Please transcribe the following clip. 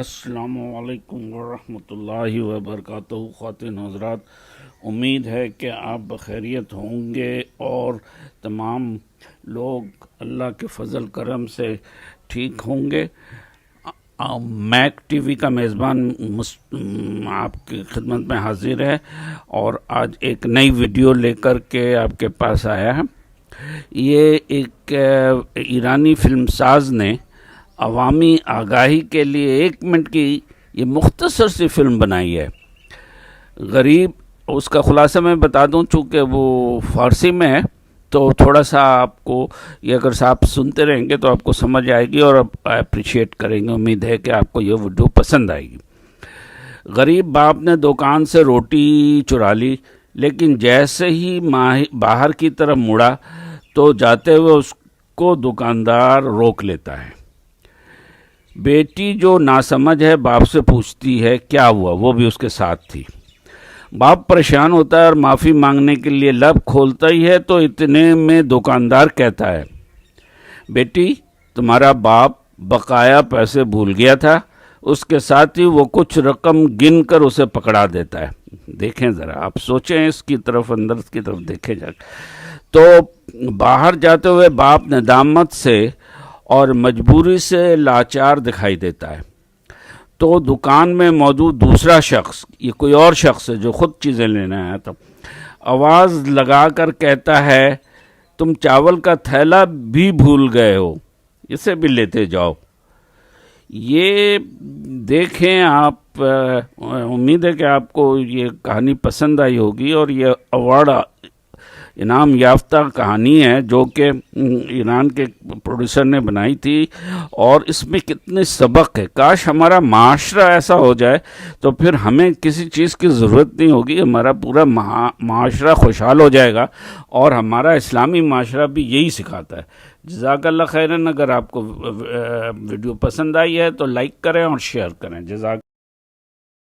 السلام علیکم ورحمۃ اللہ وبرکاتہ۔ خواتین حضرات، امید ہے کہ آپ بخیریت ہوں گے اور تمام لوگ اللہ کے فضل کرم سے ٹھیک ہوں گے۔ میک ٹی وی کا میزبان آپ کی خدمت میں حاضر ہے اور آج ایک نئی ویڈیو لے کر کے آپ کے پاس آیا ہے۔ یہ ایک ایرانی فلم ساز نے عوامی آگاہی کے لیے 1 منٹ کی یہ مختصر سی فلم بنائی ہے۔ غریب، اس کا خلاصہ میں بتا دوں، چونکہ وہ فارسی میں ہے تو تھوڑا سا آپ کو یہ اگر آپ سنتے رہیں گے تو آپ کو سمجھ آئے گی اور آپ اپریشیٹ کریں گے۔ امید ہے کہ آپ کو یہ ویڈیو پسند آئے گی۔ غریب باپ نے دکان سے روٹی چرا لی، لیکن جیسے ہی باہر کی طرف مڑا تو جاتے ہوئے اس کو دکاندار روک لیتا ہے۔ بیٹی جو ناسمجھ ہے باپ سے پوچھتی ہے کیا ہوا، وہ بھی اس کے ساتھ تھی۔ باپ پریشان ہوتا ہے اور معافی مانگنے کے لیے لب کھولتا ہی ہے تو اتنے میں دکاندار کہتا ہے، بیٹی تمہارا باپ بقایا پیسے بھول گیا تھا۔ اس کے ساتھ ہی وہ کچھ رقم گن کر اسے پکڑا دیتا ہے۔ دیکھیں ذرا، آپ سوچیں اس کی طرف، اندر کی طرف دیکھیں جا۔ تو باہر جاتے ہوئے باپ ندامت سے اور مجبوری سے لاچار دکھائی دیتا ہے۔ تو دکان میں موجود دوسرا شخص، یہ کوئی اور شخص ہے جو خود چیزیں لینے آیا تھا، آواز لگا کر کہتا ہے، تم چاول کا تھیلا بھی بھول گئے ہو، اسے بھی لیتے جاؤ۔ یہ دیکھیں آپ، امید ہے کہ آپ کو یہ کہانی پسند آئی ہوگی اور یہ ایوارڈ انعام یافتہ کہانی ہے جو کہ ایران کے پروڈیوسر نے بنائی تھی، اور اس میں کتنے سبق ہے۔ کاش ہمارا معاشرہ ایسا ہو جائے تو پھر ہمیں کسی چیز کی ضرورت نہیں ہوگی، ہمارا پورا معاشرہ خوشحال ہو جائے گا، اور ہمارا اسلامی معاشرہ بھی یہی سکھاتا ہے۔ جزاک اللہ خیرن۔ اگر آپ کو ویڈیو پسند آئی ہے تو لائک کریں اور شیئر کریں۔ جزاک